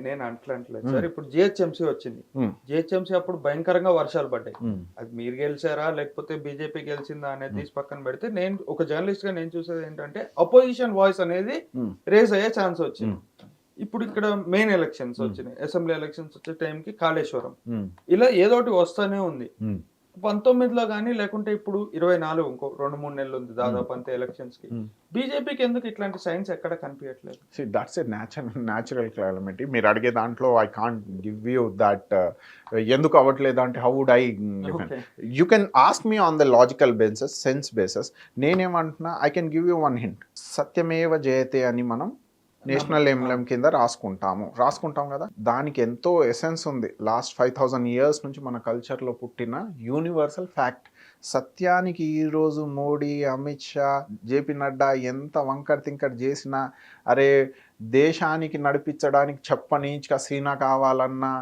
నేను అంటలేదు సార్. ఇప్పుడు జిహెచ్ఎంసీ వచ్చింది. జిహెచ్ఎంసీ అప్పుడు భయంకరంగా వర్షాలు పడ్డాయి. అది మీరు గెలిచారా లేకపోతే బీజేపీ గెలిచిందా అనేది తీసి పక్కన పెడితే, నేను ఒక జర్నలిస్ట్ గా నేను చూసేది ఏంటంటే అపోజిషన్ వాయిస్ అనేది రేజ్ అయ్యే ఛాన్స్ వచ్చింది. ఇప్పుడు ఇక్కడ మెయిన్ ఎలక్షన్స్ వచ్చినాయి, అసెంబ్లీ ఎలక్షన్స్ వచ్చే టైంకి కాళేశ్వరం, ఇలా ఏదో ఒకటి వస్తానే ఉంది. 19లో కానీ లేకుంటే ఇప్పుడు 24 ఇంకో 2-3 నెలలు ఉంది దాదాపు అంతే ఎలక్షన్స్ కి. బీజేపీకి ఎందుకు ఇట్లాంటి సైన్స్ ఎక్కడ కనిపించట్లేదు? That's a natural clarity. మీరు అడిగే దాంట్లో I can't give you that ఎందుకు అవ్వట్లేదు అంటే how would I you can ask me on the logical basis, sense basis. నేనేమంటున్నా, I can give you one hint. సత్యమేవ జయతే అని మనం నేషనల్ ఎంబ్లెమ్ కింద రాసుకుంటాం కదా. దానికి ఎంతో ఎసెన్స్ ఉంది. లాస్ట్ 5000 years నుంచి మన కల్చర్లో పుట్టిన యూనివర్సల్ ఫ్యాక్ట్. సత్యానికి ఈరోజు మోడీ, అమిత్ షా, జేపీ నడ్డా ఎంత వంకర్ తింకర్ చేసినా, అరే దేశానికి నడిపించడానికి చెప్పని కసీనా కావాలన్నా,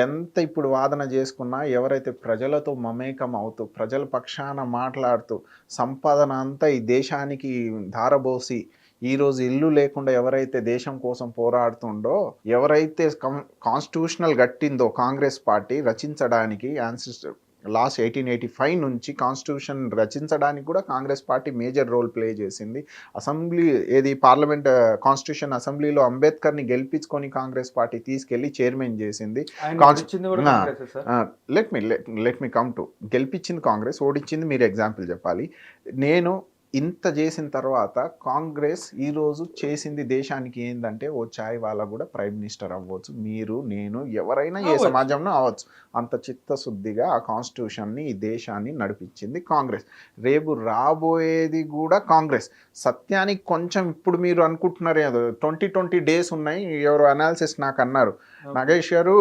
ఎంత ఇప్పుడు వాదన చేసుకున్నా, ఎవరైతే ప్రజలతో మమేకం అవుతూ ప్రజల పక్షాన మాట్లాడుతూ సంపాదన అంతా ఈ దేశానికి ధారబోసి ఈరోజు ఇల్లు లేకుండా ఎవరైతే దేశం కోసం పోరాడుతుండో, ఎవరైతే కాన్స్టిట్యూషనల్ గట్టిందో కాంగ్రెస్ పార్టీ రచించడానికి, లాస్ట్ 1885 నుంచి కాన్స్టిట్యూషన్ రచించడానికి కూడా Congress party major role play చేసింది. అసెంబ్లీ పార్లమెంట్ కాన్స్టిట్యూషన్ అసెంబ్లీలో అంబేద్కర్ని గెలిపించుకొని కాంగ్రెస్ పార్టీ తీసుకెళ్లి చైర్మన్ చేసింది. లెట్ మీ కమ్ టు గెలిపించింది కాంగ్రెస్, ఓడించింది మీరు. ఎగ్జాంపుల్ చెప్పాలి. నేను ఇంత చేసిన తర్వాత కాంగ్రెస్ ఈరోజు చేసింది దేశానికి ఏంటంటే, ఓ చాయ్ వాళ్ళ కూడా ప్రైమ్ మినిస్టర్ అవ్వచ్చు, మీరు నేను ఎవరైనా ఏ సమాజంలో అవ్వచ్చు. అంత చిత్తశుద్ధిగా ఆ కాన్స్టిట్యూషన్ని, ఈ దేశాన్ని నడిపించింది కాంగ్రెస్. రేపు రాబోయేది కూడా కాంగ్రెస్. సత్యానికి కొంచెం ఇప్పుడు మీరు అనుకుంటున్నారు 20 days ఉన్నాయి, ఎవరు అనాలిసిస్ నాకు అన్నారు, నాగేష్ గారు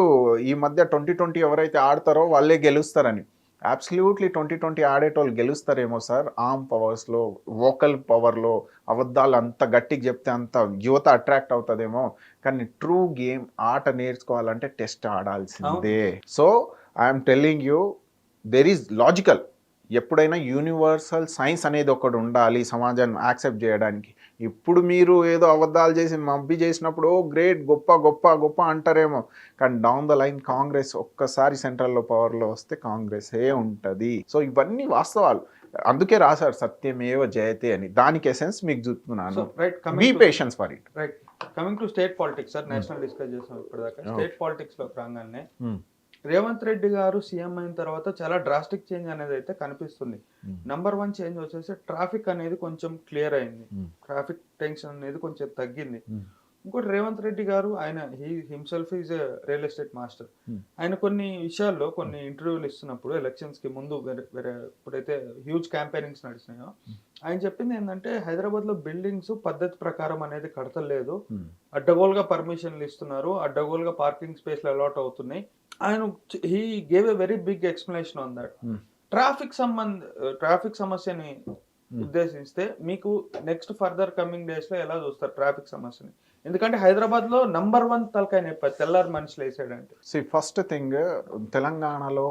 ఈ మధ్య 2020 ఎవరైతే ఆడతారో వాళ్ళే గెలుస్తారని. అబ్సల్యూట్లీ 2020 ఆడేటోళ్ళు గెలుస్తారేమో సార్, ఆర్మ్ పవర్స్లో, వోకల్ పవర్లో. అబద్ధాలు అంత గట్టిగా చెప్తే అంత యువత అట్రాక్ట్ అవుతుందేమో, కానీ ట్రూ గేమ్ ఆట నేర్చుకోవాలంటే టెస్ట్ ఆడాల్సిందే. So I'm telling you, there is logical. ఎప్పుడైనా యూనివర్సల్ సైన్స్ అనేది ఒకటి ఉండాలి సమాజాన్ని యాక్సెప్ట్ చేయడానికి. ఇప్పుడు మీరు ఏదో అబద్ధాలు చేసి మబ్బి చేసినప్పుడు గ్రేట్, గొప్ప గొప్ప గొప్ప అంటారేమో, కానీ డౌన్ ద లైన్ కాంగ్రెస్ ఒక్కసారి సెంట్రల్లో పవర్లో వస్తే కాంగ్రెసే ఉంటుంది. సో ఇవన్నీ వాస్తవాలు. అందుకే రాశారు సత్యమేవ జయతే అని. దానికి ఎసెన్స్ మీకు చూస్తున్నాను. Be patience for it. Right. Coming to state politics sir, national discuss చేసాం ఇప్పటిదాకా. స్టేట్ పాలిటిక్స్ లో రాగానే రేవంత్ రెడ్డి గారు సీఎం అయిన తర్వాత చాలా డ్రాస్టిక్ చేంజ్ అనేది అయితే కనిపిస్తుంది. నంబర్ 1 చేంజ్ వచ్చేసి ట్రాఫిక్ అనేది కొంచెం క్లియర్ అయింది, ట్రాఫిక్ టెన్షన్ అనేది కొంచెం తగ్గింది. ఇంకోటి, రేవంత్ రెడ్డి గారు ఆయన himself is a real estate master. ఆయన కొన్ని విషయాల్లో కొన్ని ఇంటర్వ్యూలు ఇస్తున్నప్పుడు ఎలక్షన్స్ కి ముందు వేరే ఎప్పుడైతే హ్యూజ్ క్యాంపెయినింగ్స్ నడిచినాయో, ఆయన చెప్పింది ఏంటంటే హైదరాబాద్ లో బిల్డింగ్స్ పద్ధతి ప్రకారం అనేది కడతలేదు, అడ్డగోలుగా పర్మిషన్లు ఇస్తున్నారు, అడ్డగోలుగా పార్కింగ్ స్పేస్లు అలాట్ అవుతున్నాయి. ఆయన he gave a very big explanation on that. Traffic సమస్యని ఉద్దేశిస్తే మీకు నెక్స్ట్ ఫర్దర్ కమింగ్ డేస్ లో ఎలా చూస్తారు ట్రాఫిక్ సమస్యని? ఎందుకంటే హైదరాబాద్ లో నంబర్ 1 తలకాయ నొప్పి తెల్లారి మనుషులు వేసాడంటే. ఫస్ట్ థింగ్, తెలంగాణలో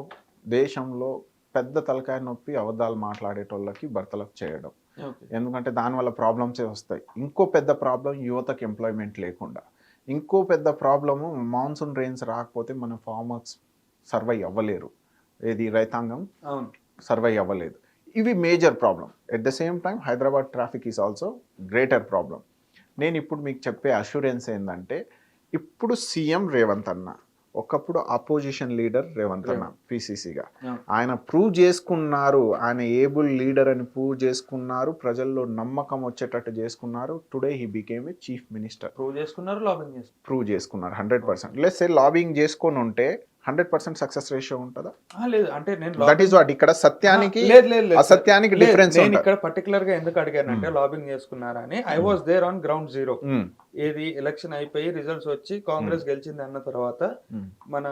దేశంలో పెద్ద తలకాయ నొప్పి అబద్ధాలు మాట్లాడేటోళ్ళకి బర్తరఫ్ చేయడం. ఎందుకంటే దానివల్ల ప్రాబ్లమ్సే వస్తాయి. ఇంకో పెద్ద ప్రాబ్లం యువతకి ఎంప్లాయ్మెంట్ లేకుండా. ఇంకో పెద్ద ప్రాబ్లము మాన్సూన్ రెయిన్స్ రాకపోతే మన ఫార్మర్స్ సర్వై అవ్వలేరు, రైతాంగం సర్వై అవ్వలేదు. ఇవి major problem. At the same time Hyderabad traffic is also greater problem. నేను ఇప్పుడు మీకు చెప్పే అష్యూరెన్స్ ఏంటంటే, ఇప్పుడు సీఎం రేవంత్ అన్న, ఒకప్పుడు అపోజిషన్ లీడర్ రేవంత్ అన్న పిసిసిగా ఆయన ప్రూవ్ చేసుకున్నారు, ఆయన ఏబుల్ లీడర్ అని ప్రూవ్ చేసుకున్నారు, ప్రజల్లో నమ్మకం వచ్చేటట్టు చేసుకున్నారు. Today he became a chief minister. Prove చేసుకున్నారు, ప్రూవ్ చేసుకున్నారు 100%. లెట్స్ సే లాబింగ్ చేసుకొని ఉంటే 100% సక్సెస్ రేషియో ఉంటుందా? లేదు. అంటే నేను దట్ ఈస్ వాట్ ఇక్కడ సత్యానికి అసత్యానికి డిఫరెన్స్. నేను ఇక్కడ పర్టికులర్ గా ఎందుకు అడిగానంటే, లాబింగ్ చేసుకున్నారా అని. I was there on ground zero. ఏది ఎలక్షన్ అయిపోయి రిజల్ట్స్ వచ్చి కాంగ్రెస్ గెలిచింది అన్న తర్వాత మన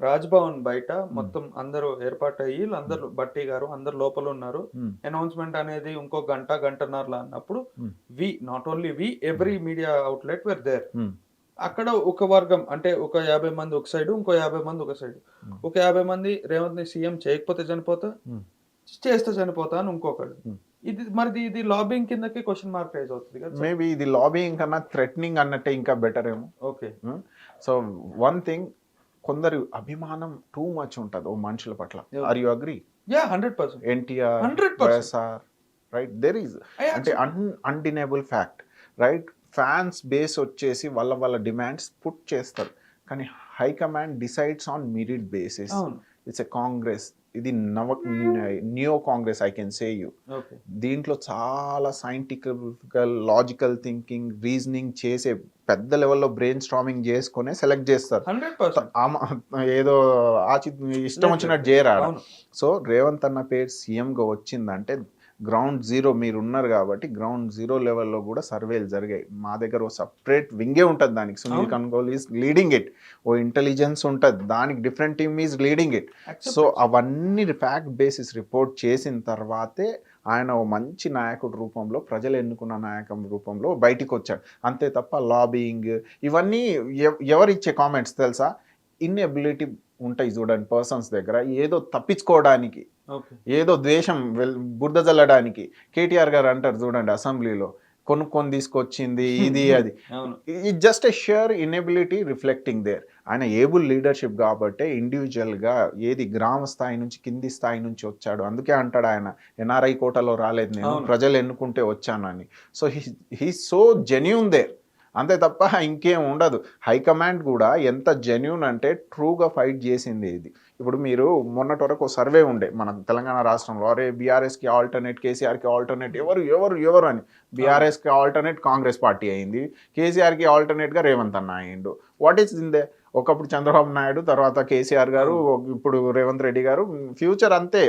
రాజ్భవన్ బయట మొత్తం అందరూ ఏర్పాటు అయ్యి, అందరూ బట్టి గారు అందరు లోపల ఉన్నారు. అనౌన్స్మెంట్ అనేది ఇంకో గంటన్నరలో అన్నప్పుడు not only every media outlet were there. అక్కడ ఒక వర్గం అంటే ఒక 50 మంది ఒక సైడ్, ఇంకో 50 మంది ఒక సైడ్. ఒక 50 మంది రేవంత్ ని సీఎం చేయకపోతే చనిపోతా, చేస్తే చనిపోతా అని ఇంకొకడు. ఇది లాబింగ్ కిందకి క్వశ్చన్ మార్క్ రైజ్ అవుతుంది కదా. మేబీ ఇది లాబింగ్ కన్నా థ్రెటనింగ్ అన్నట్టే ఇంకా బెటర్ ఏమో. ఓకే. సో వన్ థింగ్, కొందరు అభిమానం టూ మచ్ ఉంటుంది ఓ మనుషుల పట్ల. Are you agree? Yeah 100%. NTR, 100%. YSR, right, there is I అంటే accept. Undeniable fact, right. Fans base వచ్చేసి వాళ్ళ డిమాండ్స్ పుట్ చేస్తారు, కానీ high command decides on merit basis. అవును. ఇట్స్ ఎ కాంగ్రెస్, ఇది new Congress I can say you. Okay. దీంట్లో చాలా సైంటిఫికల్ logical thinking reasoning చేసే పెద్ద లెవెల్లో బ్రెయిన్ స్ట్రామింగ్ చేసుకునే సెలెక్ట్ చేస్తారు. 100%. ఏదో ఇష్టం వచ్చినట్టు చేయరాడు. అవును. సో రేవంత్ అన్న పేరు సీఎంగా వచ్చిందంటే గ్రౌండ్ జీరో మీరు ఉన్నారు కాబట్టి గ్రౌండ్ జీరో లెవెల్లో కూడా సర్వేలు జరిగాయి. మా దగ్గర ఓ సపరేట్ వింగే ఉంటుంది దానికి. Sunil Kanugolu is leading it. ఓ ఇంటెలిజెన్స్ ఉంటుంది దానికి, different team is leading it. So అవన్నీ ఫ్యాక్ట్ బేసిస్ రిపోర్ట్ చేసిన తర్వాతే ఆయన ఓ మంచి నాయకుడు రూపంలో, ప్రజలు ఎన్నుకున్న నాయకం రూపంలో బయటికి వచ్చాడు. అంతే తప్ప లాబింగ్ ఇవన్నీ ఎవరిచ్చే కామెంట్స్ తెలుసా? ఇన్ఎబిలిటీ ఉంటాయి చూడండి పర్సన్స్ దగ్గర, ఏదో తప్పించుకోవడానికి, ఏదో ద్వేషం బురద జల్లడానికి. కేటీఆర్ గారు అంటారు చూడండి అసెంబ్లీలో, కొనుక్కొని తీసుకొచ్చింది ఇది అది. It just a share inability reflecting there. ఆయన ఏబుల్ లీడర్షిప్ కాబట్టి ఇండివిజువల్గా ఏది గ్రామ స్థాయి నుంచి కింది స్థాయి నుంచి వచ్చాడు. అందుకే అంటాడు ఆయన, ఎన్ఆర్ఐ కోటాలో రాలేదు నేను, ప్రజలు ఎన్నుకుంటే వచ్చానని. So he so genuine there, అంతే తప్ప ఇంకేం ఉండదు. హైకమాండ్ కూడా ఎంత జెన్యూన్ అంటే ట్రూగా ఫైట్ చేసింది ఇది. ఇప్పుడు మీరు మొన్నటి వరకు సర్వే ఉండే మన తెలంగాణ రాష్ట్రంలో, అరే బీఆర్ఎస్కి ఆల్టర్నేట్, కేసీఆర్కి ఆల్టర్నేట్ ఎవరు అని. బీఆర్ఎస్కి ఆల్టర్నేట్ కాంగ్రెస్ పార్టీ అయింది, కేసీఆర్కి ఆల్టర్నేట్గా రేవంత్ అన్న అయ్యిండు. What is in they? ఒకప్పుడు చంద్రబాబు నాయుడు, తర్వాత కేసీఆర్ గారు, ఇప్పుడు రేవంత్ రెడ్డి గారు, ఫ్యూచర్ అంతే.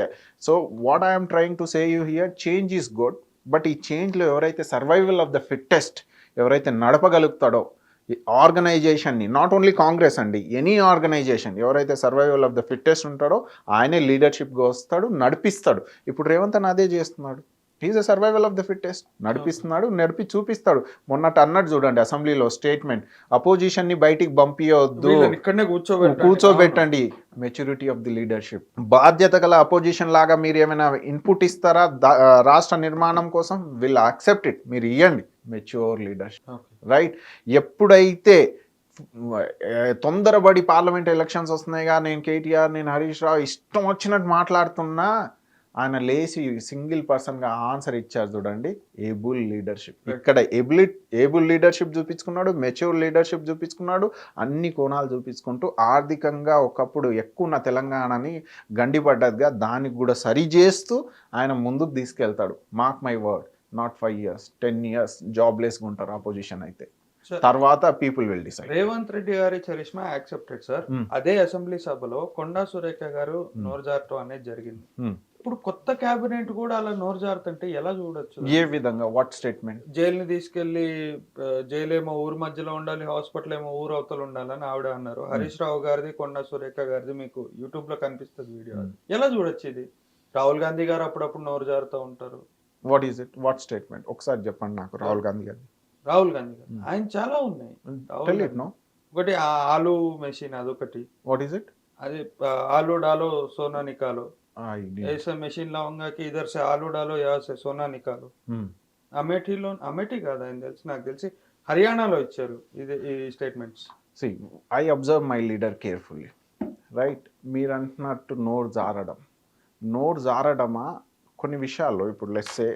So what I'm trying to say you here, change is good, but ఈ చేంజ్లో ఎవరైతే సర్వైవల్ ఆఫ్ ద ఫిట్టెస్ట్ ఎవరైతే నడపగలుగుతాడో ఆర్గనైజేషన్ని, నాట్ ఓన్లీ కాంగ్రెస్ అండి, ఎనీ ఆర్గనైజేషన్, ఎవరైతే సర్వైవల్ ఆఫ్ ద ఫిట్టెస్ట్ ఉంటాడో ఆయనే లీడర్షిప్గా వస్తాడు, నడిపిస్తాడు. ఇప్పుడు రేవంత్ అన్న అదే చేస్తున్నాడు. He's a survival of the fittest, నడిపిస్తున్నాడు, నడిపి చూపిస్తాడు. మొన్నట్టు అన్నట్టు చూడండి అసెంబ్లీలో స్టేట్మెంట్, అపోజిషన్ని బయటికి పంపించవద్దు, కూర్చోబెట్టండి. Maturity of the leadership. బాధ్యత గల అపోజిషన్ లాగా మీరు ఏమైనా ఇన్పుట్ ఇస్తారా రాష్ట్ర నిర్మాణం కోసం? విల్ యాక్సెప్ట్ ఇట్, మీరు ఇవ్వండి. Mature leadership, right. ఎప్పుడైతే తొందరపడి పార్లమెంట్ ఎలక్షన్స్ వస్తున్నాయిగా, నేను కేటీఆర్, నేను హరీష్ రావు ఇష్టం వచ్చినట్టు మాట్లాడుతున్నా, ఆయన లేచి సింగిల్ పర్సన్గా ఆన్సర్ ఇచ్చారు చూడండి. Able leadership. ఇక్కడ ఏబుల్ లీడర్షిప్ చూపించుకున్నాడు, మెచ్యూర్ లీడర్షిప్ చూపించుకున్నాడు, అన్ని కోణాలు చూపించుకుంటూ ఆర్థికంగా ఒకప్పుడు ఎక్కువ ఉన్న తెలంగాణని గండిపడ్డదిగా దానికి కూడా సరి చేస్తూ ఆయన ముందుకు తీసుకెళ్తాడు. Mark my word, not 5 years 10 years జాబ్లెస్గా ఉంటారు అపోజిషన్ అయితే. తర్వాత people will decide. Revanth Reddy గారి చరిష్మా యాక్సెప్టెడ్ సార్. అదే అసెంబ్లీ సభలో కొండా సురేఖ గారు నోరు జారటం అనేది జరిగింది. ఇప్పుడు కొత్త కేబినెట్ కూడా అలా నోరు జారుతుంటే ఎలా చూడొచ్చు? ఏ విధంగా? What statement? జైలుని తీసుకెళ్లి, జైలు ఏమో ఊరు మధ్యలో ఉండాలి, హాస్పిటల్ ఏమో ఊరు అవతల ఉండాలని ఆవిడ అన్నారు. హరీష్ రావు గారిది, కొండా సురేఖ గారిది మీకు యూట్యూబ్ లో కనిపిస్తుంది వీడియో. ఎలా చూడొచ్చు ఇది? రాహుల్ గాంధీ గారు అప్పుడప్పుడు నోరు జారుతూ ఉంటారు. What is it? What statement? ఒకసారి చెప్పండి నాకు. రాహుల్ గాంధీ గారు ఆయన చాలా ఉన్నాయి. ఒకటి ఆలు మెషిన్, అదొకటి. What is it? అది ఆలు డాలో సోనా నికాలో, ऐसे मशीन लाऊंगा कि इधर से आलू डालो, यहाँ से सोना निकालो. అమేఠీలో, అమేఠీ కాదు ఆయన తెలిసి, నాకు తెలిసి హర్యానాలో ఇచ్చారు ఇది ఈ statements. See, I observe my leader carefully, right? మీరు అంటున్నట్టు నోరు జారడమా కొన్ని విషయాల్లో. ఇప్పుడు లెట్స్ సే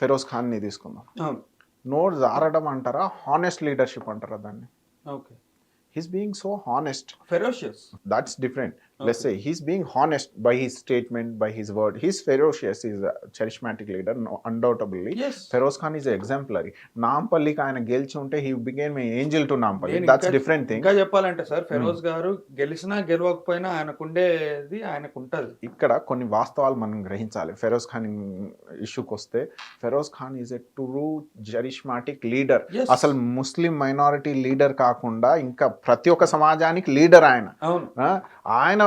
ఫెరోజ్ ఖాన్ని తీసుకుందాం. నోరు జారడం అంటారా, హానెస్ట్ లీడర్షిప్ అంటారా దాన్ని? Okay. He's being so honest. Ferocious. That's different. Let's say he's being honest by his statement, by his word. He's ferocious. He's a charismatic leader, no, undoubtedly. Yes. Feroz Khan is exemplary. Nampalli ఆయన గెలిచి ఉంటే he became an angel to Nampalli. That's different thing. ఇంకా చెప్పాలంటే sir, Feroz గారు గెలిచినా గెలవకపోయినా ఆయనకుండేది ఆయనకుంటది. ఇక్కడ కొన్ని వాస్తవాలు మనం గ్రహించాలి. ఫెరోజ్ ఖాన్ ఇష్యూకి వస్తే, Feroz Khan is a true charismatic leader. అసలు ముస్లిం మైనారిటీ లీడర్ కాకుండా ఇంకా ప్రతి ఒక్క సమాజానికి లీడర్ ఆయన. ఆయన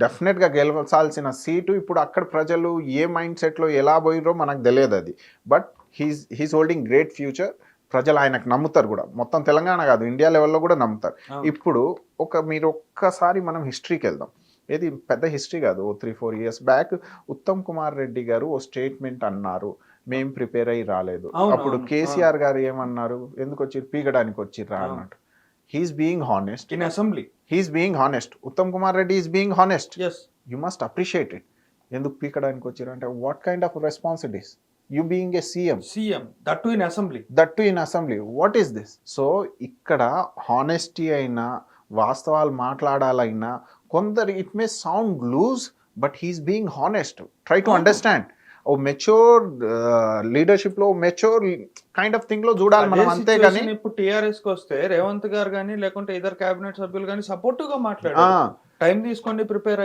డెఫినెట్ గా గెలవాల్సిన సీటు. ఇప్పుడు అక్కడ ప్రజలు ఏ మైండ్ సెట్ లో ఎలా పోయిరో మనకు తెలియదు అది. But he's holding great future. ప్రజలు ఆయనకు నమ్ముతారు కూడా, మొత్తం తెలంగాణ కాదు ఇండియా లెవెల్లో కూడా నమ్ముతారు. ఇప్పుడు మీరు ఒక్కసారి మనం హిస్టరీకి వెళ్దాం. ఏది పెద్ద హిస్టరీ కాదు, 3-4 years బ్యాక్ ఉత్తమ్ కుమార్ రెడ్డి గారు ఓ స్టేట్మెంట్ అన్నారు, మేం ప్రిపేర్ అయ్యి రాలేదు. అప్పుడు కేసీఆర్ గారు ఏమన్నారు, ఎందుకు వచ్చి పీగడానికి వచ్చిర్రా అన్నట్టు. He's being honest, in assembly. He's being honest, Uttam Kumar Reddy is being honest. Yes. You must appreciate it. ఎందుకు పీకడానికి వచ్చారు అంటే what kind of response it is, you being a CM, that to in assembly. That to in assembly, what is this? So ఇక్కడ honesty అయినా వాస్తవాలు మాట్లాడాలైనా కొందరు it may sound loose, but he's being honest. Try to understand. ఓ mature leadership లో mature kind of thing లో చూడాలి మనం, అంతేగాని ఇప్పుడు టిఆర్ఎస్ కి వస్తే రేవంత్ గారు కానీ లేకుంటే ఇద్దరు కేబినెట్ సభ్యులు కానీ సపోర్టివ్ గా మాట్లాడారు. టైం తీసుకోండి, ప్రిపేర్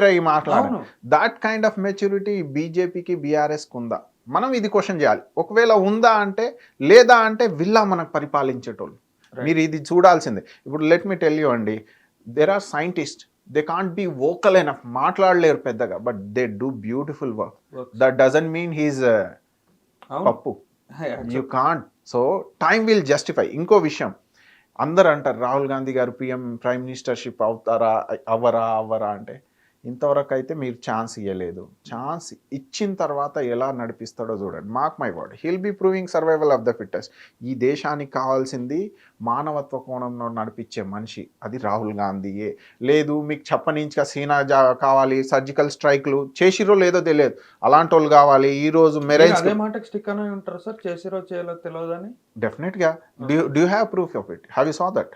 అయ్యి మాట్లాడాలి. దాట్ కైండ్ ఆఫ్ మెచ్యూరిటీ బీజేపీకి బీఆర్ఎస్ ఉందా? మనం ఇది క్వశ్చన్ చేయాలి. ఒకవేళ ఉందా అంటే, లేదా అంటే వీళ్ళ మనకు పరిపాలించేటోళ్ళు, మీరు ఇది చూడాల్సిందే. ఇప్పుడు లెట్ మీ టెల్ యూ అండి, there are scientist, they can't be vocal enough, మాట్లాడలేరు పెద్దగా, but they do beautiful work. That doesn't mean he's pappu, you can't. So time will justify. ఇంకో విషయం, అందరు అంటారు రాహుల్ గాంధీ గారు ప్రైమ్ మినిస్టర్షిప్ అవుతారా అవ్వరా అంటే, ఇంతవరకు అయితే మీరు ఛాన్స్ ఇవ్వలేదు. ఛాన్స్ ఇచ్చిన తర్వాత ఎలా నడిపిస్తాడో చూడండి. Mark my word, he'll be proving survival of the fittest. ఈ దేశానికి కావాల్సింది మానవత్వ కోణంలో నడిపించే మనిషి, అది రాహుల్ గాంధీయే. లేదు మీకు చెప్పనించగా సీనా కావాలి, సర్జికల్ స్ట్రైక్లు చేసిరో లేదో తెలియదు, అలాంటి వాళ్ళు కావాలి. ఈ రోజు మెరైన్ అదే మాటకి స్టిక్ అని ఉంటారు సార్, చేసిరో చేయలో తెలియదని. డెఫినెట్గా. Do have proof of it? Have you saw that?